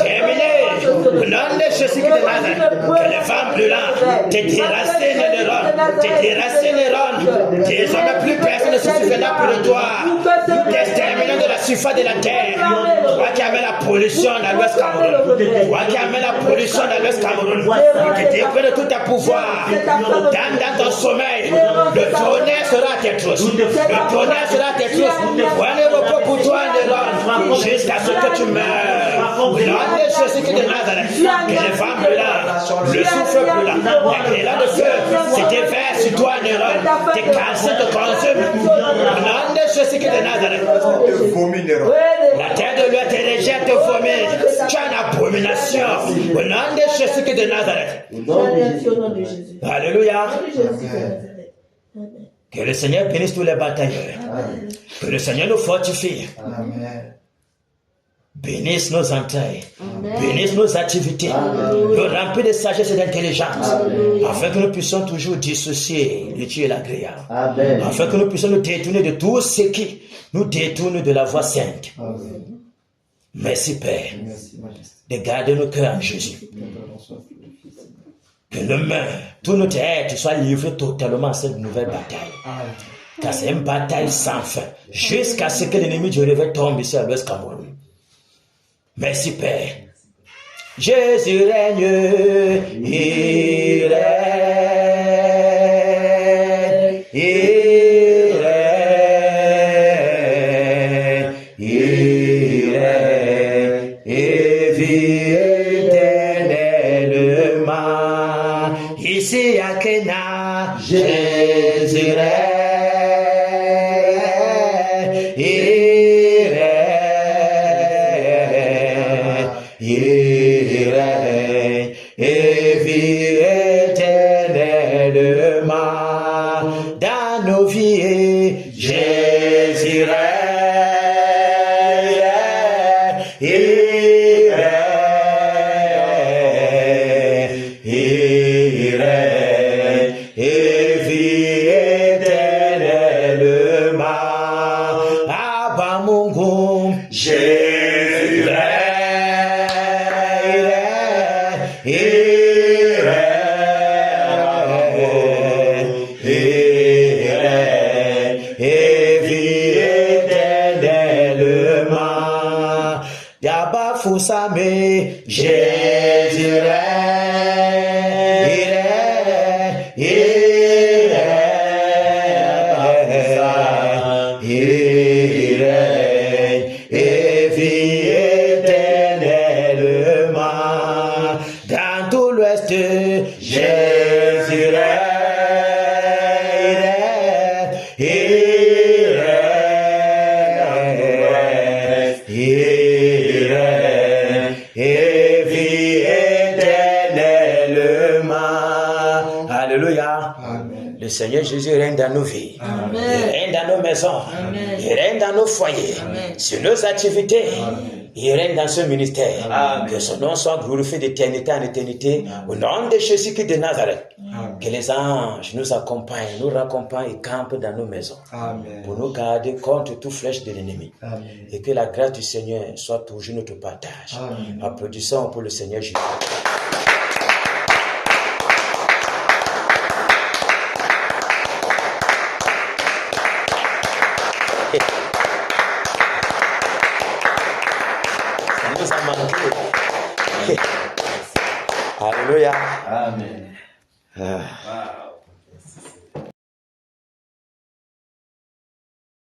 Terminé. Au nom de Jésus-Christ de Nazareth. Que les femmes brûlantes te déracines les neurones. Te déracines les neurones. Désormais, plus personne ne se souviendra plus de toi. Nous t'exterminons de la surface de la terre. Toi qui amènes la pollution dans l'Ouest Cameroun. Toi qui amènes la pollution dans l'Ouest Cameroun. Nous te déprès de tout ta pouvoir. Dans ton sommeil, le tonnerre sera à tes trousses. Le tonnerre sera à tes trousses. Point de repos pour toi, Néron, jusqu'à ce que tu meurs. Au nom de Jésus-Christ de Nazareth, que les femmes brûlantes, le souffle brûlant, les élans de feu, c'était vert sur toi, Néron. Tes cancers te consument. Au nom de Jésus-Christ de Nazareth. La terre de l'eau te rejette, te vomit. Tu as une abomination. Au nom de Jésus-Christ de Nazareth. Alléluia. Que le Seigneur bénisse tous les batailleurs. Que le Seigneur nous fortifie. Bénisse nos entrailles. Bénisse nos activités. Nous remplis de sagesse et d'intelligence. Afin que nous puissions toujours dissocier le Dieu et l'agréable. Afin que nous puissions nous détourner de tout ce qui nous détourne de la voie sainte. Merci Père. De garder nos cœurs en Jésus. Que nos mains, tout notre être soit livré totalement à cette nouvelle bataille. Car c'est une bataille sans fin. Jusqu'à ce que l'ennemi du réveil tombe ici à l'Ouest Cameroun. Merci Père. Jésus règne, il règne, il règne, il règne, et vit éternellement. Ici à Kena, Jésus règne. Jésus et vit éternellement. Dans tout l'Ouest, Jésus Le Seigneur Jésus règne dans nos vies. Amen. Il règne dans nos maisons. Amen. Il règne dans nos foyers. Amen. Sur nos activités. Amen. Il règne dans ce ministère. Amen. Que son nom soit glorifié d'éternité en éternité. Amen. Au nom de Jésus-Christ de Nazareth. Amen. Que les anges nous accompagnent, nous raccompagnent et campent dans nos maisons. Amen. Pour nous garder contre toute flèche de l'ennemi. Amen. Et que la grâce du Seigneur soit toujours notre partage. Amen. Applaudissons pour le Seigneur Jésus. Alléluia. Amen. Wow.